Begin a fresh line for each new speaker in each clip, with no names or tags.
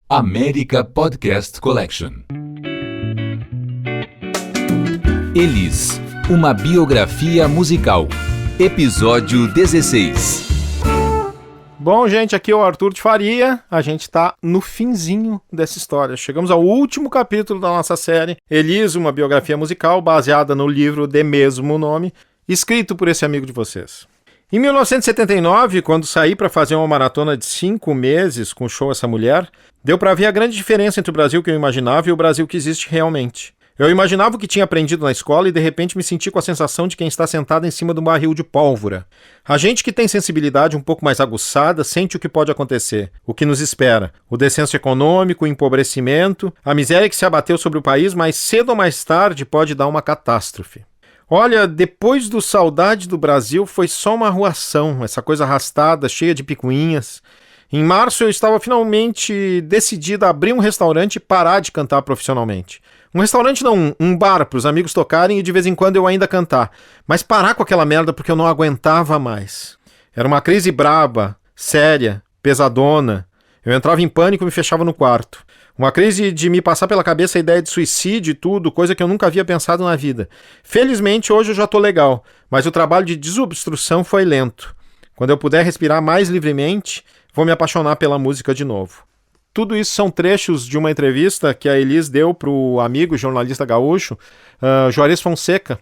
América Podcast Collection. Elis, uma biografia musical. Episódio 16.
Bom, gente, aqui é o Arthur de Faria. A gente está no finzinho dessa história. Chegamos ao último capítulo da nossa série Elis, uma biografia musical baseada no livro de mesmo nome, escrito por esse amigo de vocês. Em 1979, quando saí para fazer uma maratona de 5 meses com o show Essa Mulher, deu para ver a grande diferença entre o Brasil que eu imaginava e o Brasil que existe realmente. Eu imaginava o que tinha aprendido na escola e de repente me senti com a sensação de quem está sentado em cima de um barril de pólvora. A gente que tem sensibilidade um pouco mais aguçada sente o que pode acontecer, o que nos espera, o descenso econômico, o empobrecimento, a miséria que se abateu sobre o país, mas cedo ou mais tarde pode dar uma catástrofe. Olha, depois do Saudade do Brasil foi só uma arruação, essa coisa arrastada, cheia de picuinhas. Em março eu estava finalmente decidida a abrir um restaurante e parar de cantar profissionalmente. Um restaurante não, um bar para os amigos tocarem e de vez em quando eu ainda cantar. Mas parar com aquela merda porque eu não aguentava mais. Era uma crise braba, séria, pesadona. Eu entrava em pânico e me fechava no quarto. Uma crise de me passar pela cabeça a ideia de suicídio e tudo, coisa que eu nunca havia pensado na vida. Felizmente hoje eu já tô legal, mas o trabalho de desobstrução foi lento. Quando eu puder respirar mais livremente, vou me apaixonar pela música de novo. Tudo isso são trechos de uma entrevista que a Elis deu para o amigo jornalista gaúcho, Juarez Fonseca,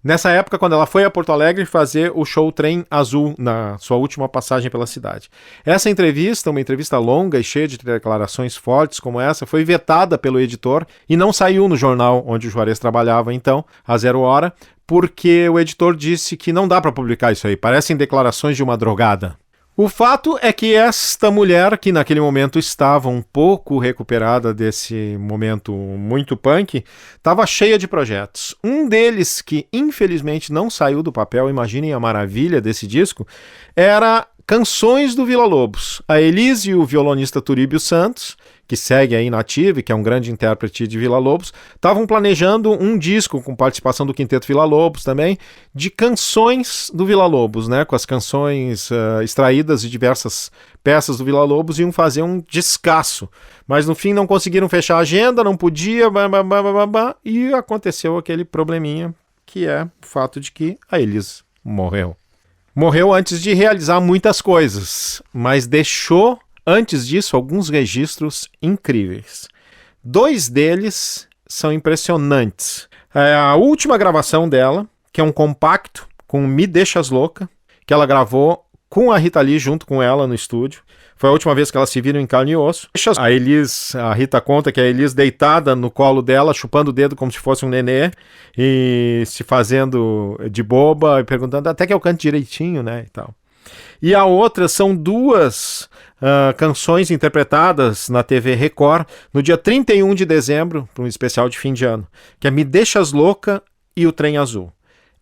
nessa época quando ela foi a Porto Alegre fazer o show Trem Azul, na sua última passagem pela cidade. Essa entrevista, uma entrevista longa e cheia de declarações fortes como essa, foi vetada pelo editor e não saiu no jornal onde o Juarez trabalhava então, a 0 hora, porque o editor disse que não dá para publicar isso aí, parecem declarações de uma drogada. O fato é que esta mulher, que naquele momento estava um pouco recuperada desse momento muito punk, estava cheia de projetos. Um deles, que infelizmente não saiu do papel, imaginem a maravilha desse disco, era Canções do Villa-Lobos. A Elis e o violonista Turíbio Santos, que segue aí na ativa e que é um grande intérprete de Villa-Lobos, estavam planejando um disco com participação do Quinteto Villa-Lobos também, de canções do Villa-Lobos, né, com as canções extraídas de diversas peças do Villa-Lobos, iam fazer um descasso. Mas no fim não conseguiram fechar a agenda, não podia, e aconteceu aquele probleminha, que é o fato de que a Elis morreu. Morreu antes de realizar muitas coisas, mas deixou antes disso alguns registros incríveis. 2 deles são impressionantes. A última gravação dela, que é um compacto com Me Deixas Louca, que ela gravou com a Rita Lee junto com ela no estúdio. Foi a última vez que elas se viram em carne e osso. A Rita conta que a Elis deitada no colo dela, chupando o dedo como se fosse um nenê, e se fazendo de boba, e perguntando até que eu canto direitinho, né, e tal. E a outra são 2 canções interpretadas na TV Record no dia 31 de dezembro, para um especial de fim de ano, que é Me Deixas Louca e O Trem Azul.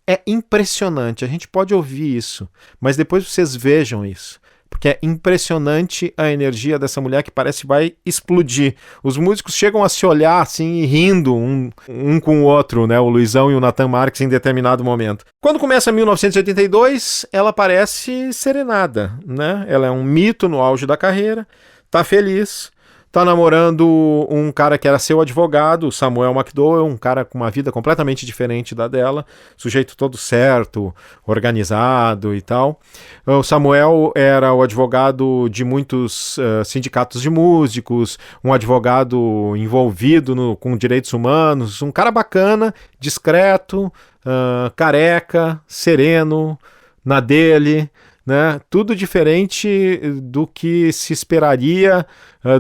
É impressionante, a gente pode ouvir isso, mas depois vocês vejam isso. Porque é impressionante a energia dessa mulher que parece que vai explodir. Os músicos chegam a se olhar assim, rindo um com o outro, né? O Luizão e o Nathan Marques em determinado momento. Quando começa 1982, ela parece serenada, né? Ela é um mito no auge da carreira, tá feliz, tá namorando um cara que era seu advogado, o Samuel McDowell, um cara com uma vida completamente diferente da dela, sujeito todo certo, organizado e tal. O Samuel era o advogado de muitos sindicatos de músicos, um advogado envolvido com direitos humanos, um cara bacana, discreto, careca, sereno, na dele, né? Tudo diferente do que se esperaria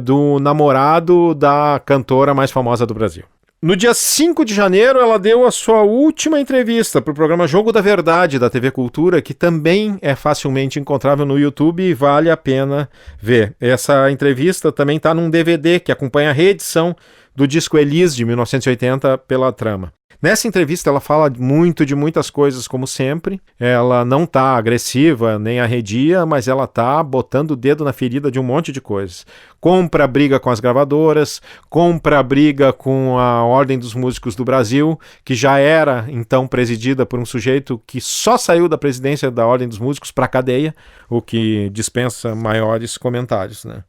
do namorado da cantora mais famosa do Brasil. No dia 5 de janeiro, ela deu a sua última entrevista para o programa Jogo da Verdade da TV Cultura, que também é facilmente encontrável no YouTube e vale a pena ver. Essa entrevista também está num DVD que acompanha a reedição do disco Elis, de 1980, pela Trama. Nessa entrevista ela fala muito de muitas coisas, como sempre. Ela não está agressiva nem arredia, mas ela está botando o dedo na ferida de um monte de coisas. Compra a briga com as gravadoras, compra a briga com a Ordem dos Músicos do Brasil, que já era então presidida por um sujeito que só saiu da presidência da Ordem dos Músicos para a cadeia, o que dispensa maiores comentários, né?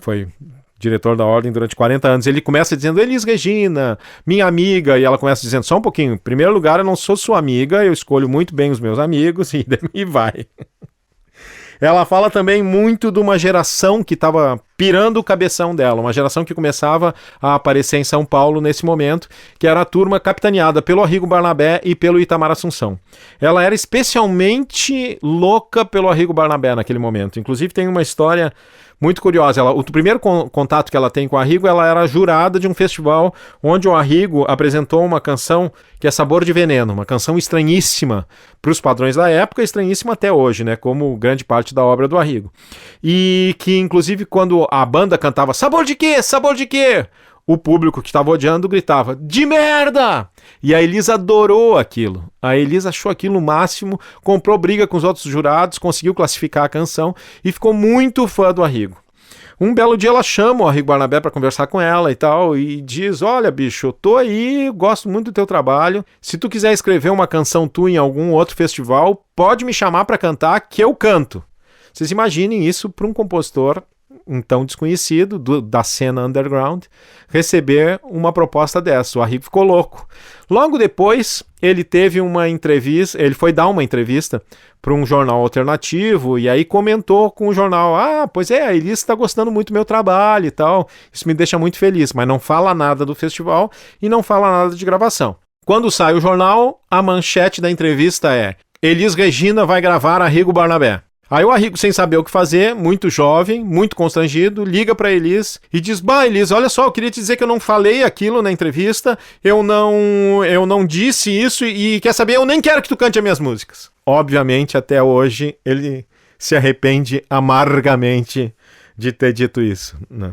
Foi diretor da ordem durante 40 anos. Ele começa dizendo, Elis Regina, minha amiga, e ela começa dizendo, só um pouquinho, em primeiro lugar, eu não sou sua amiga, eu escolho muito bem os meus amigos, e vai. Ela fala também muito de uma geração que estava pirando o cabeção dela, uma geração que começava a aparecer em São Paulo nesse momento, que era a turma capitaneada pelo Arrigo Barnabé e pelo Itamar Assunção. Ela era especialmente louca pelo Arrigo Barnabé naquele momento. Inclusive tem uma história muito curiosa. O primeiro contato que ela tem com o Arrigo, ela era jurada de um festival onde o Arrigo apresentou uma canção que é Sabor de Veneno, uma canção estranhíssima para os padrões da época, estranhíssima até hoje, né, como grande parte da obra do Arrigo. E que, inclusive, quando a banda cantava Sabor de quê? Sabor de quê? O público que estava odiando gritava, de merda! E a Elis adorou aquilo. A Elis achou aquilo o máximo, comprou briga com os outros jurados, conseguiu classificar a canção e ficou muito fã do Arrigo. Um belo dia ela chama o Arrigo Barnabé para conversar com ela e tal, e diz, olha bicho, eu tô aí, gosto muito do teu trabalho, se tu quiser escrever uma canção tua em algum outro festival, pode me chamar para cantar que eu canto. Vocês imaginem isso para um compositor então desconhecido, da cena underground, receber uma proposta dessa. O Arrigo ficou louco. Logo depois, ele teve uma entrevista, ele foi dar uma entrevista para um jornal alternativo, e aí comentou com o jornal, pois é, a Elis está gostando muito do meu trabalho e tal, isso me deixa muito feliz, mas não fala nada do festival e não fala nada de gravação. Quando sai o jornal, a manchete da entrevista é Elis Regina vai gravar Arrigo Barnabé. Aí o Arrigo, sem saber o que fazer, muito jovem, muito constrangido, liga pra Elis e diz, Elis, olha só, eu queria te dizer que eu não falei aquilo na entrevista, eu não disse isso e quer saber, eu nem quero que tu cante as minhas músicas. Obviamente, até hoje, ele se arrepende amargamente de ter dito isso, né?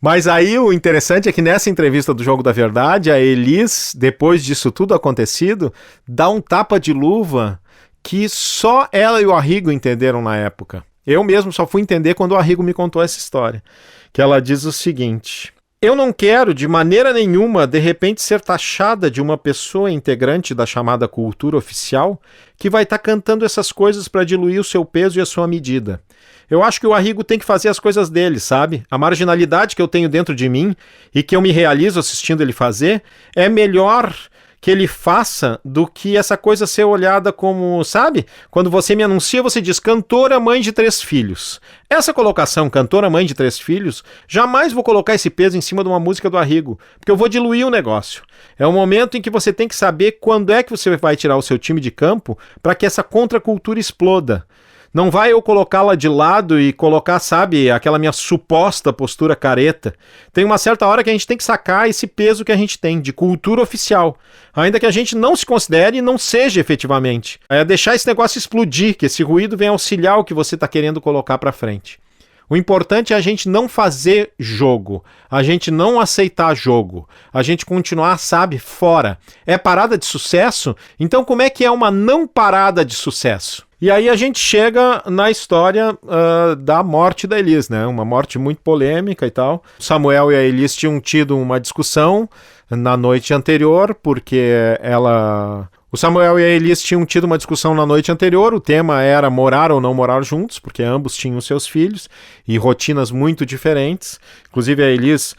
Mas aí o interessante é que nessa entrevista do Jogo da Verdade, a Elis, depois disso tudo acontecido, dá um tapa de luva que só ela e o Arrigo entenderam na época. Eu mesmo só fui entender quando o Arrigo me contou essa história. Que ela diz o seguinte, eu não quero de maneira nenhuma de repente ser taxada de uma pessoa integrante da chamada cultura oficial que vai estar cantando essas coisas para diluir o seu peso e a sua medida. Eu acho que o Arrigo tem que fazer as coisas dele, sabe? A marginalidade que eu tenho dentro de mim e que eu me realizo assistindo ele fazer é melhor que ele faça do que essa coisa ser olhada como, sabe? Quando você me anuncia, você diz cantora mãe de 3 filhos. Essa colocação, cantora mãe de 3 filhos, jamais vou colocar esse peso em cima de uma música do Arrigo, porque eu vou diluir o negócio. É um momento em que você tem que saber quando é que você vai tirar o seu time de campo para que essa contracultura exploda. Não vai eu colocá-la de lado e colocar, sabe, aquela minha suposta postura careta. Tem uma certa hora que a gente tem que sacar esse peso que a gente tem de cultura oficial, ainda que a gente não se considere e não seja efetivamente. É deixar esse negócio explodir, que esse ruído venha auxiliar o que você está querendo colocar para frente. O importante é a gente não fazer jogo, a gente não aceitar jogo, a gente continuar, sabe, fora. É parada de sucesso? Então como é que é uma não parada de sucesso? E aí a gente chega na história da morte da Elis, né? Uma morte muito polêmica e tal. Samuel e a Elis tinham tido uma discussão na noite anterior, porque o Samuel e a Elis tinham tido uma discussão na noite anterior, o tema era morar ou não morar juntos, porque ambos tinham seus filhos e rotinas muito diferentes. Inclusive a Elis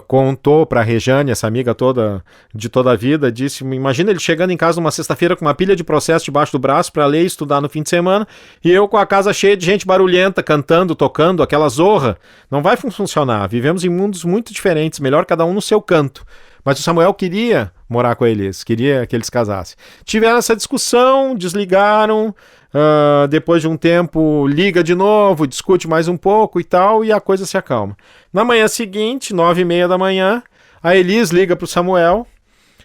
contou para a Rejane, essa amiga toda de toda a vida, disse, imagina ele chegando em casa numa sexta-feira com uma pilha de processo debaixo do braço para ler e estudar no fim de semana, e eu com a casa cheia de gente barulhenta, cantando, tocando, aquela zorra. Não vai funcionar, vivemos em mundos muito diferentes, melhor cada um no seu canto. Mas o Samuel queria morar com a Elis, queria que eles casassem. Tiveram essa discussão, desligaram, depois de um tempo liga de novo, discute mais um pouco e tal, e a coisa se acalma. Na manhã seguinte, 9h30 da manhã, a Elis liga para o Samuel,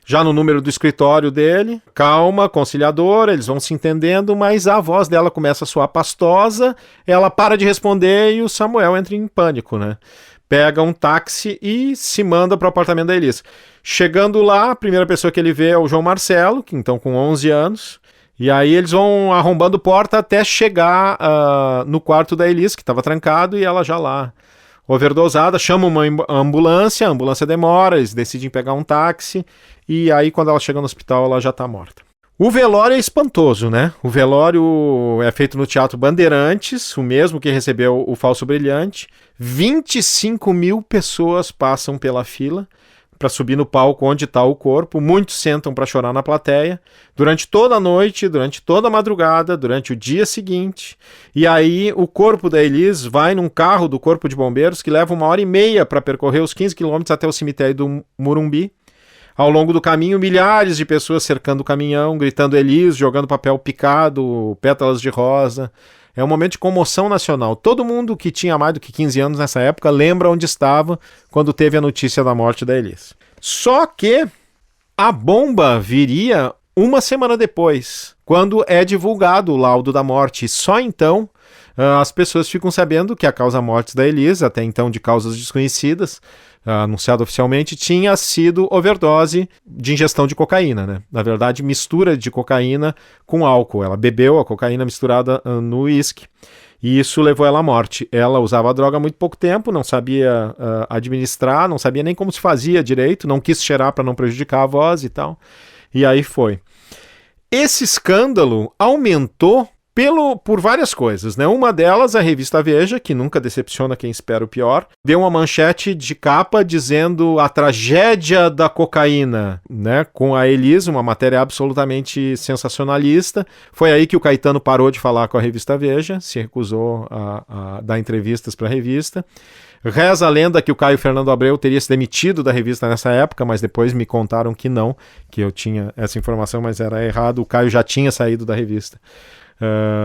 já no número do escritório dele, calma, conciliadora, eles vão se entendendo, mas a voz dela começa a soar pastosa, ela para de responder e o Samuel entra em pânico, né? Pega um táxi e se manda para o apartamento da Elis. Chegando lá, a primeira pessoa que ele vê é o João Marcelo, que então com 11 anos, e aí eles vão arrombando porta até chegar no quarto da Elis, que estava trancado, e ela já lá, overdosada, chama uma ambulância, a ambulância demora, eles decidem pegar um táxi, e aí quando ela chega no hospital ela já está morta. O velório é espantoso, né? O velório é feito no Teatro Bandeirantes, o mesmo que recebeu o Falso Brilhante. 25 mil pessoas passam pela fila para subir no palco onde está o corpo. Muitos sentam para chorar na plateia durante toda a noite, durante toda a madrugada, durante o dia seguinte. E aí o corpo da Elis vai num carro do Corpo de Bombeiros que leva 1h30 para percorrer os 15 quilômetros até o cemitério do Morumbi. Ao longo do caminho, milhares de pessoas cercando o caminhão, gritando Elis, jogando papel picado, pétalas de rosa. É um momento de comoção nacional. Todo mundo que tinha mais do que 15 anos nessa época lembra onde estava quando teve a notícia da morte da Elis. Só que a bomba viria uma semana depois, quando é divulgado o laudo da morte. Só então as pessoas ficam sabendo que a causa-morte da Elis, até então de causas desconhecidas, anunciado oficialmente, tinha sido overdose de ingestão de cocaína, né? Na verdade, mistura de cocaína com álcool. Ela bebeu a cocaína misturada no uísque e isso levou ela à morte. Ela usava a droga há muito pouco tempo, não sabia administrar, não sabia nem como se fazia direito, não quis cheirar para não prejudicar a voz e tal. E aí foi. Esse escândalo aumentou por várias coisas, né? Uma delas, a revista Veja, que nunca decepciona quem espera o pior, deu uma manchete de capa dizendo a tragédia da cocaína, né? Com a Elis, uma matéria absolutamente sensacionalista. Foi aí que o Caetano parou de falar com a revista Veja, se recusou a dar entrevistas para a revista. Reza a lenda que o Caio Fernando Abreu teria se demitido da revista nessa época, mas depois me contaram que não, que eu tinha essa informação, mas era errado. O Caio já tinha saído da revista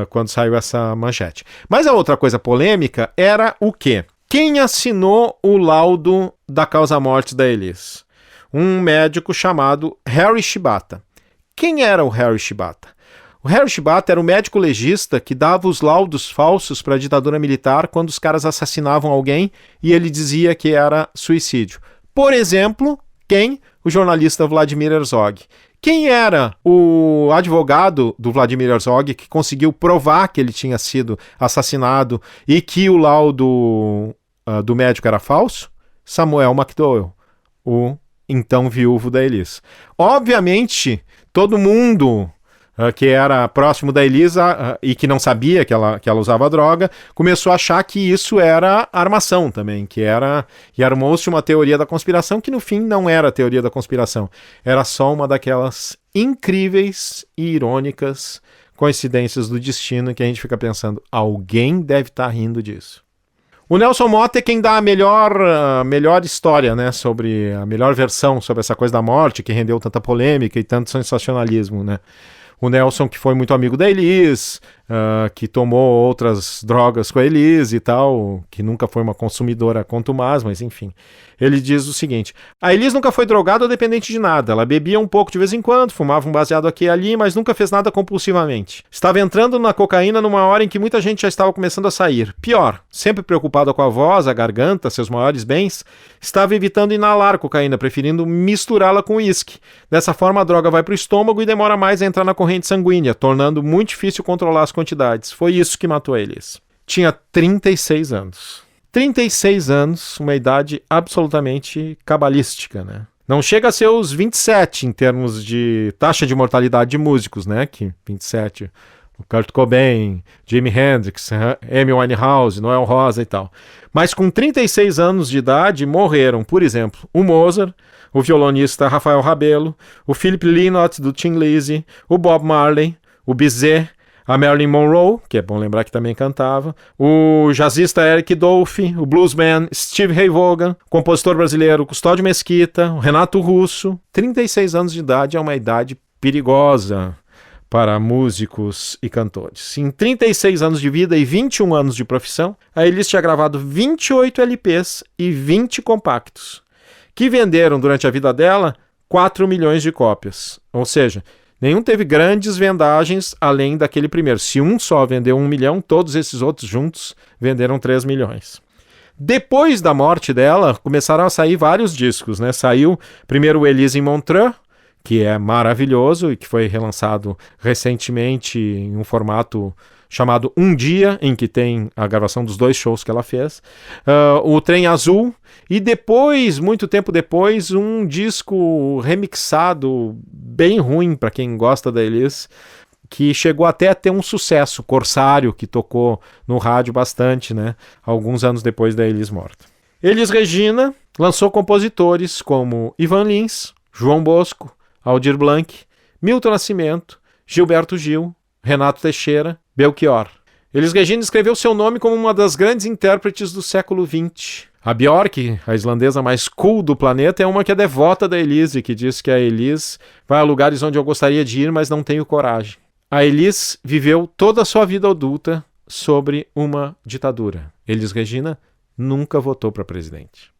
quando saiu essa manchete. Mas a outra coisa polêmica era o quê? Quem assinou o laudo da causa-morte da Elis? Um médico chamado Harry Shibata. Quem era o Harry Shibata? O Harry Shibata era o médico legista que dava os laudos falsos para a ditadura militar quando os caras assassinavam alguém e ele dizia que era suicídio. Por exemplo, quem? O jornalista Vladimir Herzog. Quem era o advogado do Vladimir Herzog que conseguiu provar que ele tinha sido assassinado e que o laudo do médico era falso? Samuel McDowell, o então viúvo da Elis. Obviamente, todo mundo que era próximo da Elisa e que não sabia que ela usava droga, começou a achar que isso era armação também, e armou-se uma teoria da conspiração que no fim não era teoria da conspiração, era só uma daquelas incríveis e irônicas coincidências do destino que a gente fica pensando, alguém deve estar rindo disso. O Nelson Motta é quem dá a melhor história, né, sobre a melhor versão sobre essa coisa da morte que rendeu tanta polêmica e tanto sensacionalismo, né? O Nelson, que foi muito amigo da Elis, que tomou outras drogas com a Elis e tal, que nunca foi uma consumidora contumaz, mas enfim. Ele diz o seguinte: a Elis nunca foi drogada ou dependente de nada. Ela bebia um pouco de vez em quando, fumava um baseado aqui e ali, mas nunca fez nada compulsivamente. Estava entrando na cocaína numa hora em que muita gente já estava começando a sair. Pior, sempre preocupada com a voz, a garganta, seus maiores bens, estava evitando inalar cocaína, preferindo misturá-la com uísque. Dessa forma, a droga vai para o estômago e demora mais a entrar na corrente sanguínea, tornando muito difícil controlar as quantidades. Foi isso que matou a Elis. Tinha 36 anos. 36 anos, uma idade absolutamente cabalística, né? Não chega a ser os 27 em termos de taxa de mortalidade de músicos, né? Que 27, o Kurt Cobain, Jimi Hendrix, Amy Winehouse, Noel Rosa e tal. Mas com 36 anos de idade morreram, por exemplo, o Mozart, o violonista Rafael Rabelo, o Philip Lynott do Tin Lizzy, o Bob Marley, o Bizet, a Marilyn Monroe, que é bom lembrar que também cantava, o jazzista Eric Dolphy, o bluesman Steve Ray Vaughan, o compositor brasileiro Custódio Mesquita, o Renato Russo. 36 anos de idade é uma idade perigosa para músicos e cantores. Em 36 anos de vida e 21 anos de profissão, a Elis tinha gravado 28 LPs e 20 compactos, que venderam durante a vida dela 4 milhões de cópias. Ou seja, nenhum teve grandes vendagens além daquele primeiro. Se um só vendeu 1 milhão, todos esses outros juntos venderam 3 milhões. Depois da morte dela, começaram a sair vários discos, né? Saiu primeiro o Elise em Montreux, que é maravilhoso e que foi relançado recentemente em um formato chamado Um Dia, em que tem a gravação dos 2 shows que ela fez, o Trem Azul, e depois, muito tempo depois, um disco remixado bem ruim para quem gosta da Elis, que chegou até a ter um sucesso, Corsário, que tocou no rádio bastante, né, alguns anos depois da Elis morta. Elis Regina lançou compositores como Ivan Lins, João Bosco, Aldir Blanc, Milton Nascimento, Gilberto Gil, Renato Teixeira, Belchior. Elis Regina escreveu seu nome como uma das grandes intérpretes do século XX. A Björk, a islandesa mais cool do planeta, é uma que é devota da Elis e que diz que a Elis vai a lugares onde eu gostaria de ir, mas não tenho coragem. A Elis viveu toda a sua vida adulta sobre uma ditadura. Elis Regina nunca votou para presidente.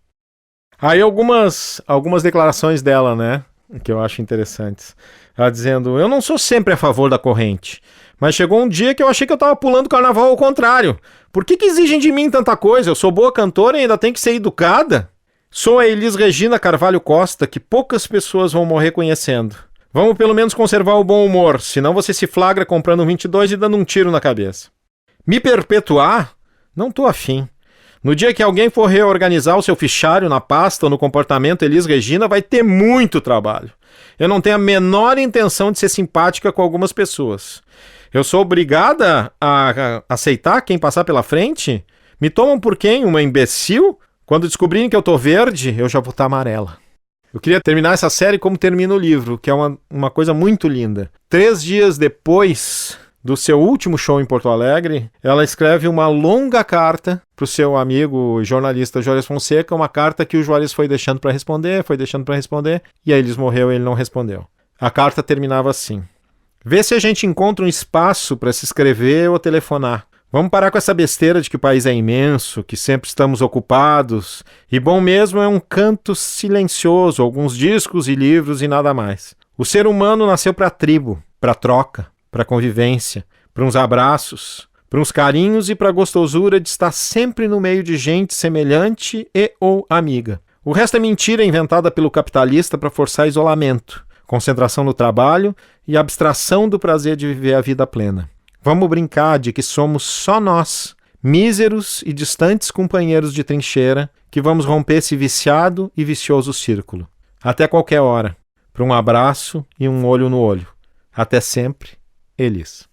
Aí algumas declarações dela, né, que eu acho interessantes. Ela dizendo, eu não sou sempre a favor da corrente, mas chegou um dia que eu achei que eu estava pulando o carnaval ao contrário. Por que exigem de mim tanta coisa? Eu sou boa cantora e ainda tenho que ser educada? Sou a Elis Regina Carvalho Costa, que poucas pessoas vão morrer conhecendo. Vamos pelo menos conservar o bom humor, senão você se flagra comprando um 22 e dando um tiro na cabeça. Me perpetuar? Não tô afim. No dia que alguém for reorganizar o seu fichário na pasta ou no comportamento Elis Regina, vai ter muito trabalho. Eu não tenho a menor intenção de ser simpática com algumas pessoas. Eu sou obrigada a aceitar quem passar pela frente? Me tomam por quem? Uma imbecil? Quando descobrirem que eu tô verde, eu já vou estar amarela. Eu queria terminar essa série como termina o livro, que é uma coisa muito linda. 3 dias depois do seu último show em Porto Alegre, ela escreve uma longa carta para o seu amigo jornalista Juarez Fonseca, uma carta que o Juarez foi deixando para responder, e aí Elis morreu e ele não respondeu. A carta terminava assim: vê se a gente encontra um espaço para se escrever ou telefonar. Vamos parar com essa besteira de que o país é imenso, que sempre estamos ocupados, e bom mesmo é um canto silencioso, alguns discos e livros e nada mais. O ser humano nasceu para a tribo, para troca, para convivência, para uns abraços, para uns carinhos e para a gostosura de estar sempre no meio de gente semelhante e ou amiga. O resto é mentira inventada pelo capitalista para forçar isolamento, concentração no trabalho e abstração do prazer de viver a vida plena. Vamos brincar de que somos só nós, míseros e distantes companheiros de trincheira, que vamos romper esse viciado e vicioso círculo. Até qualquer hora, para um abraço e um olho no olho. Até sempre. Elis.